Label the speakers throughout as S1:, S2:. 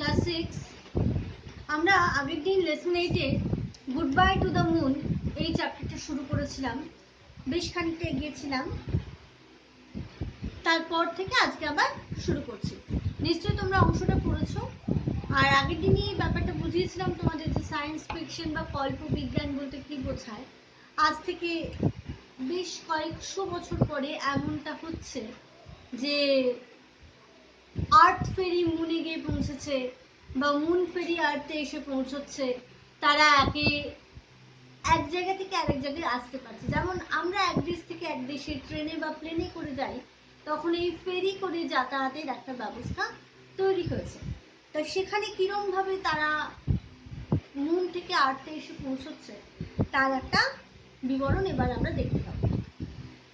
S1: Class 6 আমরা আগের দিন লেসন 8-এ good bye to the moon এই চ্যাপ্টারটা শুরু করেছিলাম, বেশ খানিকটা এগিয়েছিলাম। তারপর থেকে আজকে আবার শুরু করছি। নিশ্চয়ই তোমরা অংশটা পড়েছো। আর আগের দিনই ব্যাপারটা বুঝিয়েছিলাম তোমাদের যে সায়েন্স ফিকশন বা কল্প বিজ্ঞান বলতে কি বোঝায়। আজ থেকে বেশ কয়েকশো বছর পরে এমনটা হচ্ছে যে আর্থ ফেরি মুনে গিয়ে পৌঁছেছে বা মুন ফেরি আর্থে এসে পৌঁছচ্ছে। তারা এক জায়গা থেকে আরেক জায়গায় আসতে পারছে। যেমন আমরা এক দেশ থেকে এক দেশে ট্রেনে বা প্লেনে করে যাই, তখন এই ফেরি করে যাতায়াতের একটা ব্যবস্থা তৈরি হয়েছে। তো সেখানে কিরম ভাবে তারা মুন থেকে আর্থে এসে পৌঁছচ্ছে তার একটা বিবরণ এবার আমরা দেখতে পাবো।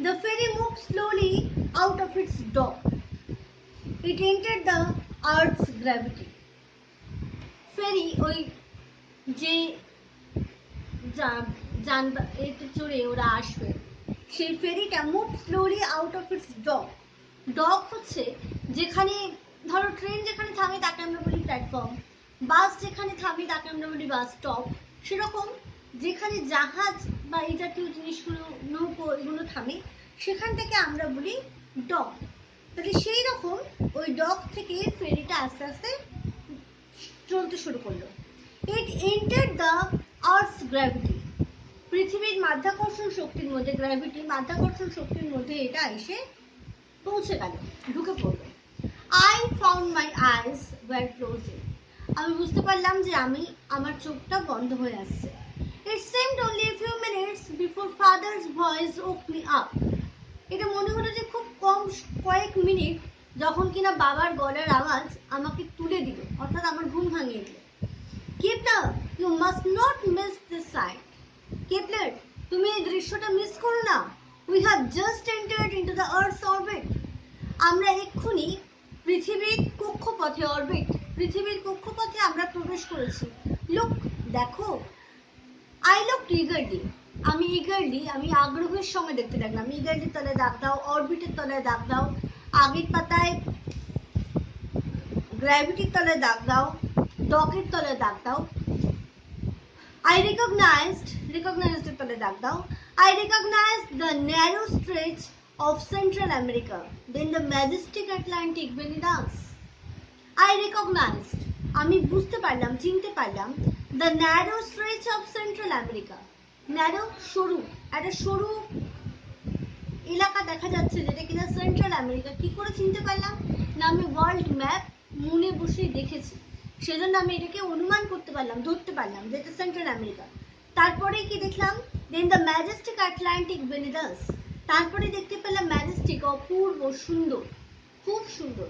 S1: The ferry moved slowly out of its dock. It entered the Earth's gravity. ফেরি ওই যে এতে চড়ে ওরা আসবে, সেই ফেরিটা move slowly out of its dock. Dock হচ্ছে যেখানে ধরো ট্রেন যেখানে থামে তাকে আমরা বলি প্ল্যাটফর্ম, বাস যেখানে থামে তাকে আমরা বলি বাস স্টপ। সেরকম যেখানে জাহাজ বা এই জাতীয় জিনিসগুলো, নৌকো, এগুলো থামে সেখান থেকে আমরা বলি ডক। তাহলে সেই রকম ওই ডক থেকে ফেরিটা আস্তে আস্তে চলতে শুরু করলো। ইট এন্টার্ড দ্য আর্থস গ্র্যাভিটি। পৃথিবীর মাধ্যাকর্ষণ শক্তির মধ্যে, গ্র্যাভিটি মাধ্যাকর্ষণ শক্তির মধ্যে এটা এসে পৌঁছে গেল, ঢুকে পড়লো। I found my eyes were closing. আমি বুঝতে পারলাম যে আমার চোখটা বন্ধ হয়ে আসছে। It seemed only a few minutes before father's voice woke me up. এটা মনে হলো যে খুব কয়েক মিনিট, যখন কিনা বাবার গলার আওয়াজ আমাকে তুলে দিল, অর্থাৎ আমার ঘুম ভাঙিয়ে দিল। Kepler, you must not miss this sight. Kepler, তুমি এই দৃশ্যটা মিস করো না। We have just entered into the Earth's orbit. আমরা এক্ষুনি পৃথিবীর কক্ষপথে, পৃথিবীর কক্ষপথে আমরা প্রবেশ করেছি। লুক, দেখো। I looked eagerly. আমি আগ্রহের সঙ্গে দেখতে লাগলাম। ইগারলির তলায় দাগ দাও, অরবিটের তলায় দাগ দাও, আগের পাতায় গ্র্যাভিটির তলায় দাগ দাও, ডকের তলায় দাগ দাও। I recognized এর তলায় দাগ দাও। I recognized the narrow stretch of Central America, then the majestic Atlantic beneath us. I recognized, আমি বুঝতে পারলাম, চিনতে পারলাম, the narrow stretch of Central America. narrow, সরু, একটা সরু এলাকা দেখা যাচ্ছে যেটা কিনা সেন্ট্রাল আমেরিকা। কি করে চিনতে পারলাম? না, আমি ওয়ার্ল্ড ম্যাপ মুনে বসে দেখেছি, সেজন্য আমি এটাকে অনুমান করতে পারলাম, ধরতে পারলাম যে এটা সেন্ট্রাল আমেরিকা। তারপরে কি দেখলাম? দেন দ্য ম্যাজেস্টিক আটলান্টিক বেনিথ আস। তারপরে দেখতে পেলাম ম্যাজেস্টিক, অপূর্ব সুন্দর, খুব সুন্দর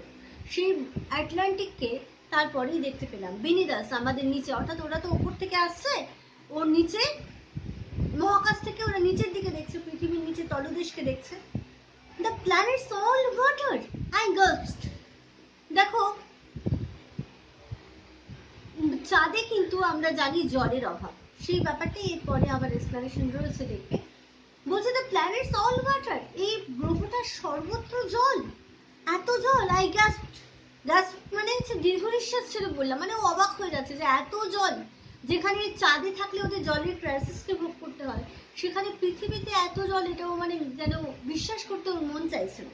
S1: সেই আটলান্টিককে তারপরেই দেখতে পেলাম। বেনিথ আস, আমাদের নিচে, অর্থাৎ ওরা তো উপর থেকে আসছে, ওর নিচে মহাকাশ থেকে ওরা নিচের দিকে দেখছে, পৃথিবীর নিচে তলদেশকে দেখছে। The planets all water, I gasped. দেখো, চাঁদে কিন্তু আমরা জানি জলের অভাব, সেই ব্যাপারটা এরপরে আবার এক্সপ্লেনেশন রয়েছে, দেখবে। বলছে the planets all water, এই গ্রহটার সর্বত্র জল, এত জল। I gasped. মানে দীর্ঘ নিঃশ্বাস ছেড়ে বললাম, মানে ও অবাক হয়ে যাচ্ছে যে এত জল। যেখানে চাঁদে থাকলে ওদের জলের ক্রাইসিসকে ভোগ করতে হয়, সেখানে পৃথিবীতে এত জল, এটাও মানে যেন বিশ্বাস করতে ওর মন চাইছে না।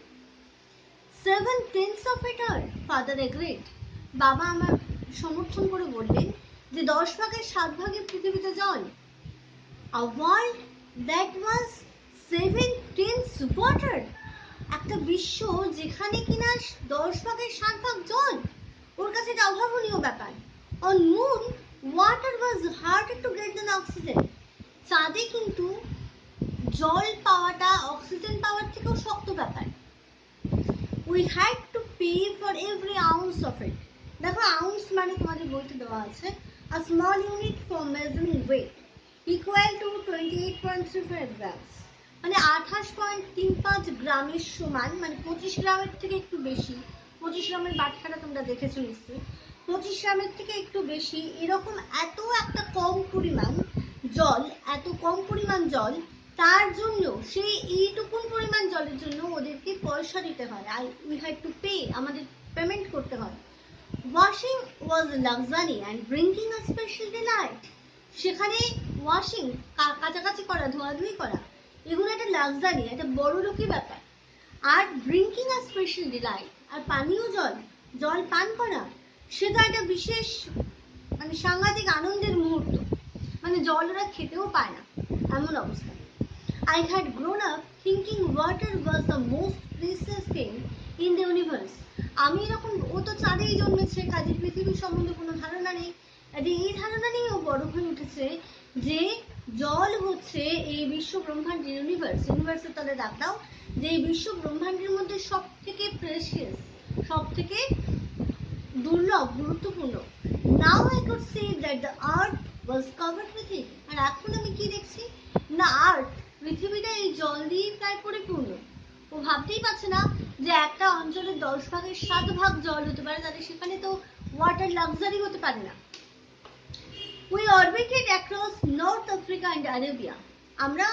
S1: 7/10 of it are, father agreed. বাবা আমার সমর্থন করে বললেন যে 10/7 পৃথিবীতে জল। A world that was 7/10 water, একটা বিশ্ব যেখানে কিনা 10/7 জল, ওর কাছে এটা অভাবনীয় ব্যাপার। On moon, water was harder to get than oxygen. চাঁদে কিন্তু জল পাওয়াটা অক্সিজেন পাওয়ার থেকেও শক্ত ব্যাপার। We had to pay for every ounce of it. দেখো, আউন্স মানে তোমাদের বইতে দেওয়া আছে a small unit for measuring weight equal to 28.35 grams, মানে 28.35 গ্রামের সমান, মানে 25 গ্রামের থেকে একটু বেশি। 25 গ্রামের বাটখারা তোমরা দেখেছো নিশ্চয়ই। 25 গ্রামের থেকে একটু বেশি, এরকম এত একটা কম পরিমাণ জল, এত কম পরিমাণ জল, তার জন্য সেই এইটুকুন পরিমাণ জলের জন্য ওদেরকে পয়সা দিতে হয়। উই হ্যাড টু পে, আমাদের পেমেন্ট করতে হয়। was a luxury and drinking a special delight. সেখানে ওয়াশিং, কাচাকাচি করা, ধোয়াধুয়ি করা, এগুলো একটা লাক্সারি, একটা বড় লোকি ব্যাপার। আর ড্রিঙ্কিং আ স্পেশাল ডিলাইট, আর পানীয় জল, জল পান করা, সেটা একটা বিশেষ মানে সাংঘাতিক আনন্দের মুহূর্ত। মানে জল ওরা খেতেও পায় না, এমন অবস্থা। I had grown up thinking water was the most precious thing in the universe. আমি এরকম, ও তো চাঁদেই জন্মেছে, কাজে পৃথিবীর সম্বন্ধে কোনো ধারণা নেই। এই ধারণা নিয়ে ও বড় হয়ে উঠেছে যে জল হচ্ছে এই বিশ্ব ব্রহ্মাণ্ডের ইউনিভার্সের তলে রাখলাম, যে এই বিশ্ব ব্রহ্মাণ্ডের মধ্যে সব থেকে প্রেশিয়াস, সব থেকে দুর্লভ, গুরুত্বপূর্ণ। Now I could see that the earth was covered with it. আর এখন আমি কি দেখছি না, আর্থ, পৃথিবীটা এই জল দিয়ে প্রায় পরিপূর্ণ। ও ভাবতেই পারছে না যে একটা অঞ্চলের 10 ভাগের 7 ভাগ জল হতে পারে, তাহলে সেখানে তো ওয়াটার লাক্সারি হতে পারে না। We orbited across North Africa and Arabia. আমরা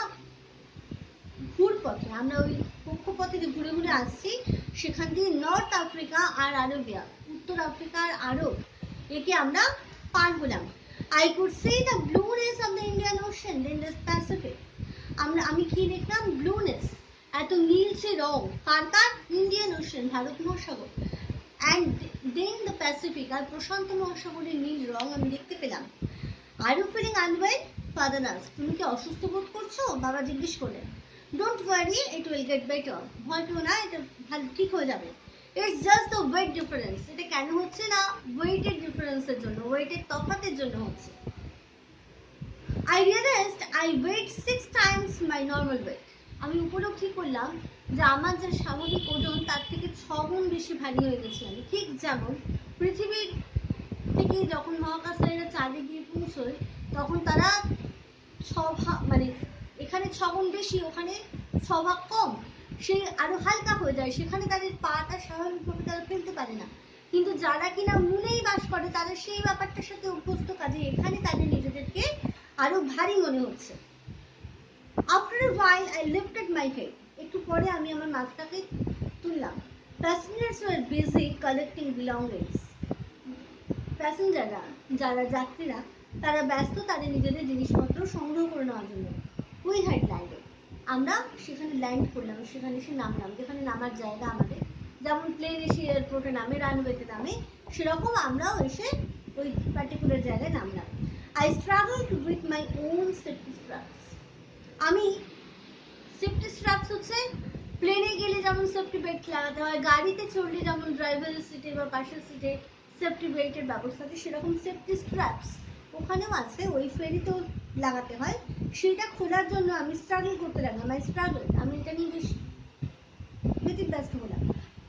S1: ঘুরপথে, আমরা ওই কক্ষপথে যে ঘুরে ঘুরে আসছি, সেখান দিয়ে নর্থ আফ্রিকা আর আরবিয়া, উত্তর আফ্রিকা আর আরব, একে আমরা পার হলাম। I could see the blueness of the Indian Ocean in the Pacific. আমি কি দেখলাম? ব্লুনেস, এত নীলচে রং, কার? ইন্ডিয়ান ওশান, ভারত মহাসাগর, অ্যান্ড দেন দ্য প্যাসিফিক, আর প্রশান্ত মহাসাগরের নীল রং আমি দেখতে পেলাম। Are you feeling unwell? Father asked, তুমি কি অসুস্থ বোধ করছো? বাবা জিজ্ঞেস করলেন। Don't worry, it will get better, ভয় পেও না, এটা ভালো ঠিক হয়ে যাবে। It's just the weight difference. এটা কেন হচ্ছে না? ওয়েটের ডিফারেন্সের জন্য, ওয়েটের তফাতের জন্য হচ্ছে। I realized I weighed 6 times my normal weight. আমি উপলব্ধি করলাম যে আমার যে স্বাভাবিক ওজন তার থেকে 6 গুণ বেশি ভারী হয়ে গেছি আমি। ঠিক যেমন পৃথিবীর থেকে যখন মহাকাশচারীরা চাঁদে গিয়ে পৌঁছয়, তখন তারা 6 ভাগ, মানে এখানে 6 গুণ বেশি, ওখানে 6 ভাগ কম, সে আরো হালকা হয়ে যায়, সেখানে তাদের পাটা স্বাভাবিকভাবে তারা ফেলতে পারে না। কিন্তু যারা কিনা মূলেই বাস করে, তারা সেই ব্যাপারটার সাথে অভ্যস্ত, কাজে এখানে তাদের নিজেদেরকে আরো ভারী মনে হচ্ছে। After a while I lifted my head. একটু পরে আমি আমার মাথাটাকে তুললাম। Passengers were busy collecting belongings. প্যাসেঞ্জাররা, যারা যাত্রীরা, তারা ব্যস্ত তাদের নিজেদের জিনিসপত্র সংগ্রহ করে নেওয়ার জন্য। We had landed. আমরা সেখানে ল্যান্ড করলাম, সেখানে এসে নামলাম, যেখানে নামার জায়গা আমাদের, যেমন প্লেন এসে এয়ারপোর্টে নামে, রানওয়েতে নামে, সেরকম আমরাও এসে ওই পার্টিকুলার জায়গায় নামলাম। I struggled with my own safety straps. আমি সেফটি স্ট্রাপস হচ্ছে প্লেনে গেলে যেমন সেফটি বেল্ট লাগাতে হয়, গাড়িতে চড়লে যেমন ড্রাইভারের সিটে বা পাশের সিটে সেফটি বেল্টের ব্যবস্থা আছে, সেরকম সেফটি স্ট্রাপস ওখানেও আছে, ওই ফেরিতেও লাগাতে হয়। সেটা খোলার জন্য আমি স্ট্রাগল করতে লাগলাম। আমি এটা নিয়ে বেশ ব্যতিব্যস্ত হলাম।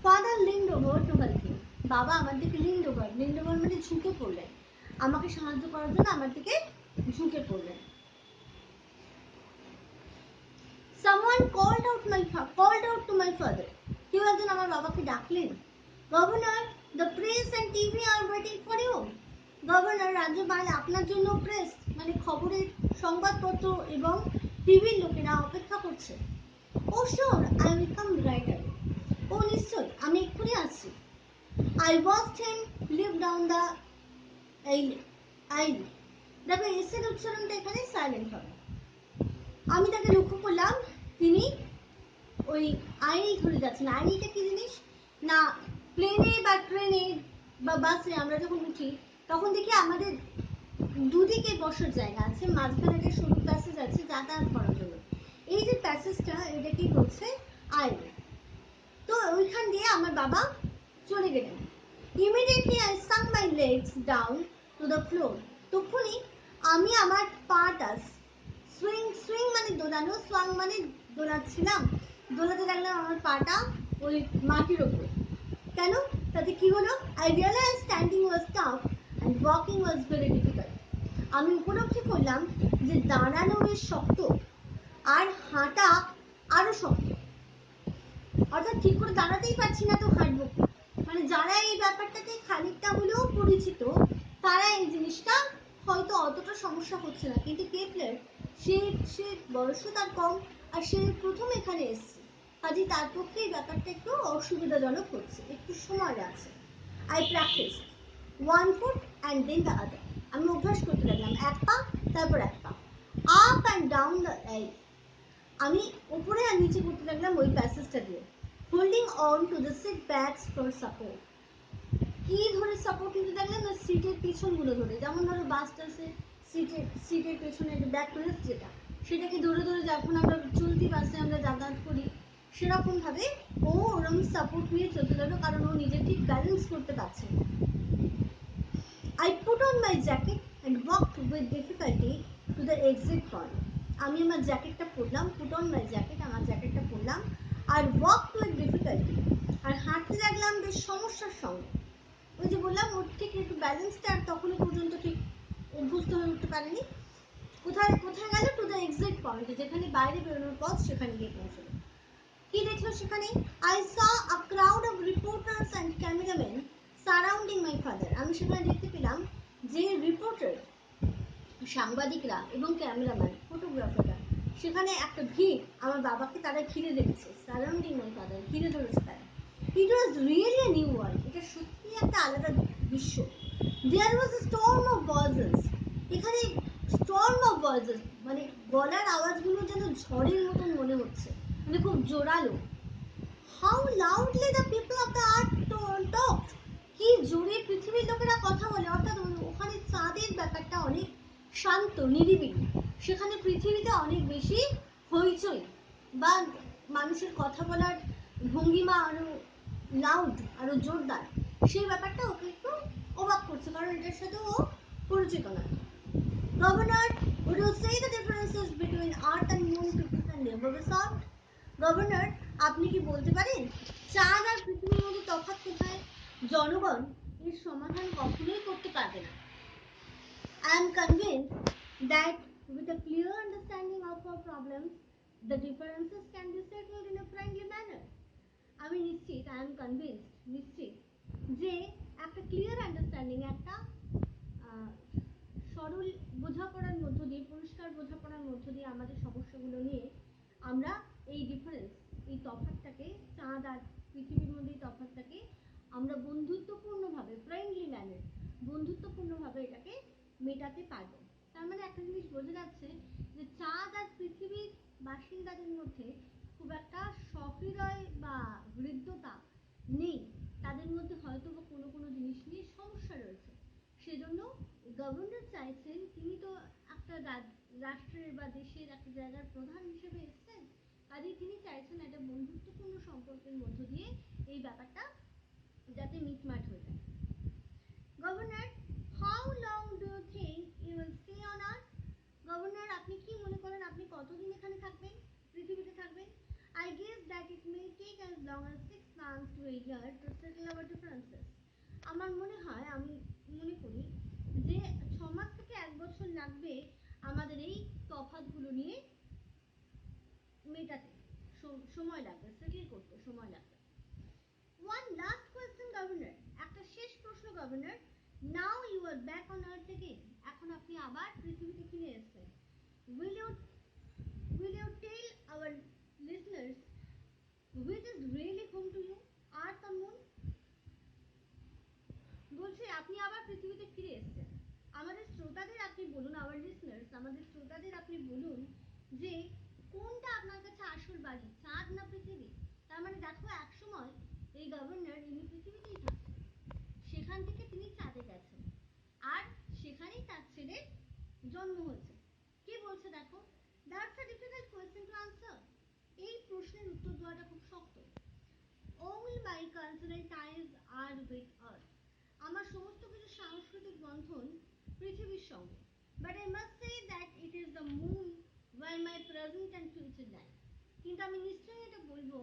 S1: Father leaned over to help me. বাবা আমার দিকে লিন্ড ওভার মানে ঝুঁকে পড়লেন, আমাকে সাহায্য করার জন্য আমার দিকে ঝুঁকে পড়লেন। Someone called out to my father. কেউ একজন আমার বাবাকে ডাকলেন। Governor, the press and TV are waiting for you. Governor, রাজ্যপাল, আপনার জন্য প্রেস মানে খবরের সংবাদপত্র এবং টিভির লোকেরা অপেক্ষা করছে। Oh sure, I will come right away. ও নিশ্চয়, আমি এক্ষুনি আসছি। I watched him live down the aisle. দেখো এসের উচ্চারণটা এখানে সাইলেন্ট হবে। আমি তাকে লক্ষ্য করলাম, তিনি ওই আইল ধরে যাচ্ছেন। আইলটা কি জিনিস না, প্লেনে বা ট্রেনে বা বাসে আমরা যখন উঠি, তখন দেখি আমাদের দুদিকে বসার জায়গা আছে, মাঝখানে একটা সরু প্যাসেজ আছে যাতায়াত করার জন্য। এই যে প্যাসেজটা, এটা কি হচ্ছে আইল। তো ওইখান দিয়ে আমার বাবা চলে গেলেন। Immediately I sunk my legs down to the floor. তখনই আমি আমার পাটা সুইং মানে দোলানো, সোয়াং মানে দোলাচ্ছিলাম, দোলাতে লাগলাম আমার পাটা ওই মাটির ওপর। কেন? তাতে কি হলো? I realized standing was tough and walking was very difficult. আমি উপলব্ধি করলাম যে দাঁড়ানো বেশ শক্ত আর হাঁটা আরো শক্ত। অর্থাৎ ঠিক করে দাঁড়াতেই পারছি না, তো হাঁটবো। মানে যারা এই ব্যাপারটাতে খানিকটা হলেও পরিচিত, তারা এই জিনিসটা হয়তো অতটা সমস্যা হচ্ছে না। কিন্তু কেপলার, সে বয়সও তার কম, আর সে প্রথম এখানে এসছে, কাজে তার পক্ষে এই ব্যাপারটা একটু অসুবিধাজনক হচ্ছে, একটু সময় লাগছে। I practiced. one foot and then the other. আমি অভ্যাস করতে লাগলাম, এক পা তারপর এক পা, up and down the aisle. আমি উপরে আর নিচে করতে লাগলাম ওই প্যাসেজটা দিয়ে, holding on to the seat backs for support. কি ধরে সাপোর্ট নিতে লাগলাম না, সিটের পিছনগুলো ধরে, যেমন ধরো বাস টাসে সিটের পেছনে ব্যাক রেস্ট যেটা, সেটাকে ধরে ধরে যখন আমরা চলতি বাসে আমরা যাতায়াত করি সেরকম ভাবে ও ওরকম সাপোর্ট নিয়ে চলতে লাগলো, কারণ ও নিজে ঠিক ব্যালেন্স করতে পারছে না। I put on my jacket and walked with difficulty to the exit point. আমি আমার জ্যাকেটটা পরলাম, put on my jacket, আমার জ্যাকেটটা পরলাম, আর walked with difficulty, আর হাঁটতে লাগলাম বেশ সমস্যার সঙ্গে। ওই যে বললাম ওর ঠিক একটু ব্যালেন্সটা আর তখনও পর্যন্ত ঠিক অভ্যস্ত হয়ে উঠতে পারেনি। কোথায় কোথায় গেল? টু দ্য এক্সিট পয়েন্ট, যেখানে বাইরে বেরোনোর পথ, সেখানে গিয়ে পৌঁছলো। কি দেখলো সেখানে? I saw a crowd of reporters and cameramen surrounding my father. আমি সেখানে দেখতে পেলাম যে রিপোর্টার, সাংবাদিকরা এবং ক্যামেরাম্যান, ফটোগ্রাফাররা, সেখানে একটা ভিড়, আমার বাবাকে তারা ঘিরে রেখেছে, সারাউন্ডিং মাই ফাদার, ঘিরে ধরেছে তারা। It was really a new world, এটা সত্যি একটা আলাদা বিশ্ব। There was a storm of voices, এখানে স্টর্ম অফ ভয়েসেস মানে গলার আওয়াজগুলো যেন ঝড়ের মতন মনে হচ্ছে, মানে খুব জোরালো। How loudly the people of the earth talked, কি জোরে পৃথিবীর লোকেরা কথা বলে। অর্থাৎ ওখানে চাঁদের ব্যাপারটা অনেক শান্ত নিরিবিলি, সেখানে পৃথিবীতে অনেক বেশি হইচই বা মানুষের কথা বলার ভঙ্গিমা আরো লাউড, আরো জোরদার, সেই ব্যাপারটা ওকে একটু অবাক করছে, কারণ এটার সাথে ও পরিচিত নয়। Governor, would you say the differences between earth and moon people can never be solved? Governor, আপনি কি বলতে পারেন চাঁদ আর পৃথিবীর মধ্যে তফাৎ কোথায়? জনগণ এর সমাধান কখনোই করতে পারবে না। I am convinced that with a clear understanding of our problems, the differences can be settled in a friendly manner. আমি নিশ্চিত, I am convinced, নিশ্চিত যে একটা ক্লিয়ার আন্ডারস্ট্যান্ডিং, একটা সরল বোঝাপড়ার মধ্য দিয়ে, পরিষ্কার বোঝাপড়ার মধ্য দিয়ে আমাদের সমস্যাগুলো নিয়ে আমরা এই ডিফারেন্স, এই তফাৎটাকে, চাঁদ আর পৃথিবীর মধ্যে এই তফাৎটাকে আমরা বন্ধুত্বপূর্ণভাবে, ফ্রেন্ডলি ম্যানার, বন্ধুত্বপূর্ণভাবে এটাকে মেটাতে পারবো। তার মানে একটা জিনিস বোঝা যাচ্ছে যে চাঁদ আর পৃথিবীর বাসিন্দাদের মধ্যে খুব একটা সহৃদয় বা হৃদ্যতা নেই, তাদের মধ্যে হয়তো বা কোনো কোনো জিনিস নিয়ে সমস্যা রয়েছে। সেজন্য গভর্নর চাইছেন, তিনি তো একটা রাষ্ট্রের বা দেশের একটা জায়গার প্রধান হিসেবে এসেছেন, কাজেই তিনি চাইছেন একটা বন্ধুত্বপূর্ণ সম্পর্কের মধ্য দিয়ে এই ব্যাপারটা যাতে মিটমাট হয়ে যায়। Governor, how long do you think you will stay on earth? Governor, আপনি কি মনে করেন আপনি কতদিন এখানে থাকবেন, পৃথিবীতে থাকবেন? I guess that it may take as long as 6 months to a year to settle our differences. আমার মনে হয়, আমি মনে করি যে 6 মাস থেকে 1 বছর লাগবে আমাদের এই তফাৎগুলো নিয়ে মেটাতে, সময় লাগবে, সেটেল করতে সময় লাগবে। One last question, Governor. একটা শেষ প্রশ্ন, governor. Now you are back on Earth again. এখন আপনি আবার পৃথিবীতে ফিরে এসেছেন। Will you tell our listeners which is really home to you, Earth or Moon? বলছি আপনি আবার পৃথিবীতে ফিরে এসেছেন, আমাদের শ্রোতাদের আপনি বলুন, আওয়ার লিসনার্স, আমাদের শ্রোতাদের আপনি বলুন যে কোনটা আপনার কাছে আসল বাড়ি, চাঁদ না পৃথিবী? তার মানে দেখো, এক সময় এই গভর্নর, ইনি পৃথিবীতেই থাকতেন, সেখান থেকে তিনি চাঁদে গেছেন, আর সেখানেই তার ছেলের জন্ম হয়েছে। কি বলছে দেখো, that's a difficult question to answer. এই প্রশ্নের উত্তর দেওয়াটা খুব শক্ত। All my cultural ties are with Earth. আমার সমস্ত কিছু সাংস্কৃতিক বন্ধন পৃথিবীর সঙ্গে। But I must say that it is the moon where my present and future lie. কিন্তু আমি নিশ্চয়ই এটা বলবো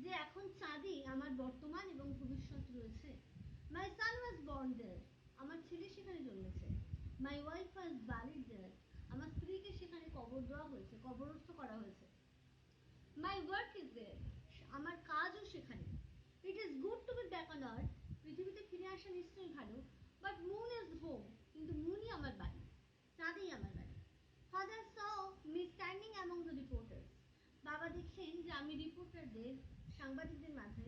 S1: যে এখন চাঁদেই আমার বর্তমান এবং ভবিষ্যৎ রয়েছে। My son was born there. আমার ছেলে সেখানে জন্মেছে। My wife was buried there. আমার স্ত্রীকে সেখানে কবর দেওয়া হয়েছে, কবরস্থ করা হয়েছে। My work is there. আমার কাজও সেখানে। It is good to be back on Earth. পৃথিবীতে ফিরে আসা নিশ্চয়ই ভালো, but moon is home. কিন্তু মুনই আমার বাড়ি, চাঁদেই আমার বাড়ি। Father saw me standing among the reporters. বাবা দেখলেন যে আমি রিপোর্টারদের, সাংবাদিকদের মাঝে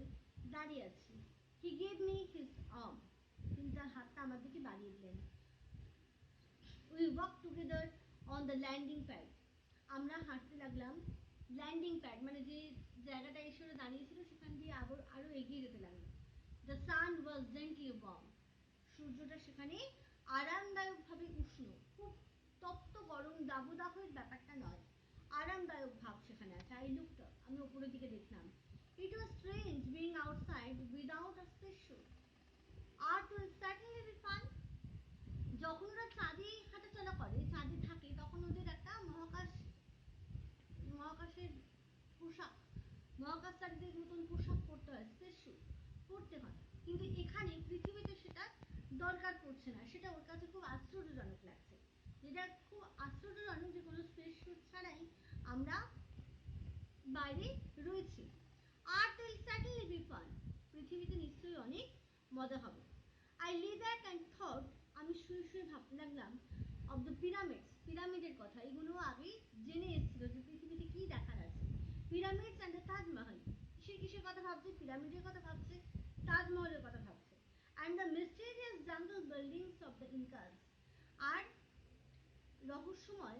S1: দাঁড়িয়ে আছি। He gave me his arm. তিনি তার হাতটা আমার দিকে We walked together on the landing pad. আমরা হাঁটতে লাগলাম ল্যান্ডিং প্যাড মানে যে জায়গাটা এসে ওরা দাঁড়িয়েছিল সেখান দিয়ে আরো এগিয়ে যেতে লাগলো। The sun was gently warm. সূর্যটা সেখানে আরামদায়কভাবে উষ্ণ, খুব তপ্ত গরম দাবদাহের ব্যাপারটা নয়, আরামদায়ক ভাব সেখানে আছে। আই লুকড আপ, আমি উপরের দিকে দেখলাম। It was strange being outside without a spacesuit. আর উইল সার্টেনলি বি ফান। যখন ওরা চাঁদে হাঁটাচলা করে, চাঁদে থাকে, তখন ওদের একটা মহাকাশের পোশাক, মহাকাশচারীদের মতন পোশাক পরতে হয়, স্পেসশুট পরতে হয়। কিন্তু এখানে পৃথিবীতে সেটা দরকার পড়ছে না, সেটা ওর কাছে খুব আশ্চর্যজনক লাগছে। যেটা খুব আশ্চর্যজনক যে কোনো স্পেসশুট ছাড়াই আমরা বাইরে রয়েছি। আর উইল সার্টেনলি বি ফান। পৃথিবীতে নিশ্চয়ই অনেক মজা হবে। আই লে ব্যাক অ্যান্ড থট, আমি শুয়ে শুয়ে ভাবতে লাগলাম অফ দ্য পিরামিডস, পিরামিডের কথা। এগুলো আগে জেনে এসেছিল যে পৃথিবীতে কি দেখার আছে। Pyramids and the Taj Mahal. কিসের কথা ভাবছে? পিরামিডের কথা ভাবছে, তাজমহলের কথা ভাবছে। And the mysterious jungle buildings of the Incas. আর রহস্যময়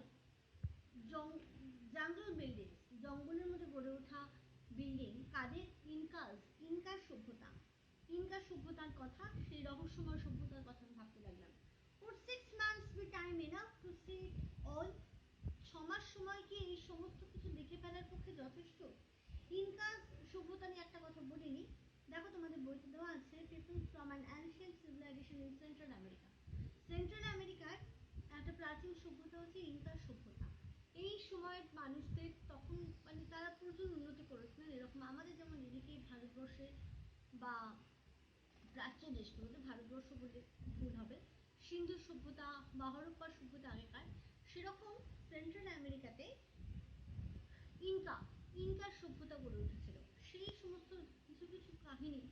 S1: জাঙ্গল বিল্ডিং, জঙ্গলের মধ্যে গড়ে ওঠা বিল্ডিং, কাদের? ইনকা সভ্যতা, ইনকা সভ্যতার কথা, সেই রহস্যময় সভ্যতার কথা আমি ভাবতে লাগলাম। Would 6 months be time enough to see it all? 6 মাস সময় কি এই সমস্ত কিছু দেখে ফেলার পক্ষে যথেষ্ট? ইনকা সভ্যতা নিয়ে একটা কথা বলিনি, দেখো তোমাদের বইতে দেওয়া আছে people from an ancient civilization in Central America. Central আমেরিকার একটা প্রাচীন সভ্যতা হচ্ছে ইনকা সভ্যতা। এই সময়ের মানুষদের তখন মানে তারা প্রচুর উন্নতি করেছিলেন, এরকম আমাদের যেমন এদিকে ভারতবর্ষে বা প্রাচ্য দেশগুলোতে, ভারতবর্ষ বলে ভুল হবে, সিন্ধু সভ্যতা বা হরপ্পা সভ্যতা আগেকার, সেরকম সেন্ট্রাল আমেরিকাতে ইনকা সভ্যতা গড়ে উঠেছিল। সেই সমস্ত কিছু কিছু কাহিনী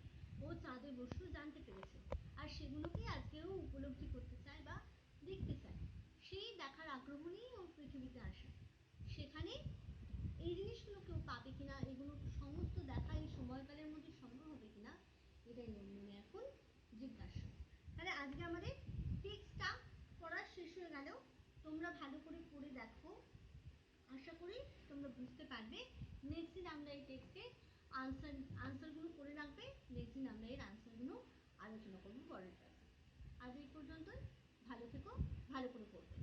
S1: ও চাঁদে বসে জানতে পেরেছে, আর সেগুলোকেই আজকেও উপলব্ধি করতে চায় বা দেখতে চায়। সেই দেখার আগ্রহ নিয়েই ও পৃথিবীতে আসে। সেখানে এই জিনিসগুলো কেউ পাবে কিনা, এগুলো সমস্ত দেখা এই সময়কালের মধ্যে সম্ভব হবে কিনা, এটাই মনে এখন জিজ্ঞাসা। তাহলে আজকে আমাদের টেক্সটটা পড়া শেষ হয়ে গেল। তোমরা ভালো করে পড়ে দেখো, আশা করি তোমরা বুঝতে পারবে। নেক্সট দিন আমরা এই টেক্সটের আনসারগুলো করে রাখবে। নেক্সট দিন আমরা এর আনসারগুলো আলোচনা করবো পরের ক্লাসে। আজ এই পর্যন্তই। ভালো থেকো, ভালো করে পড়বে।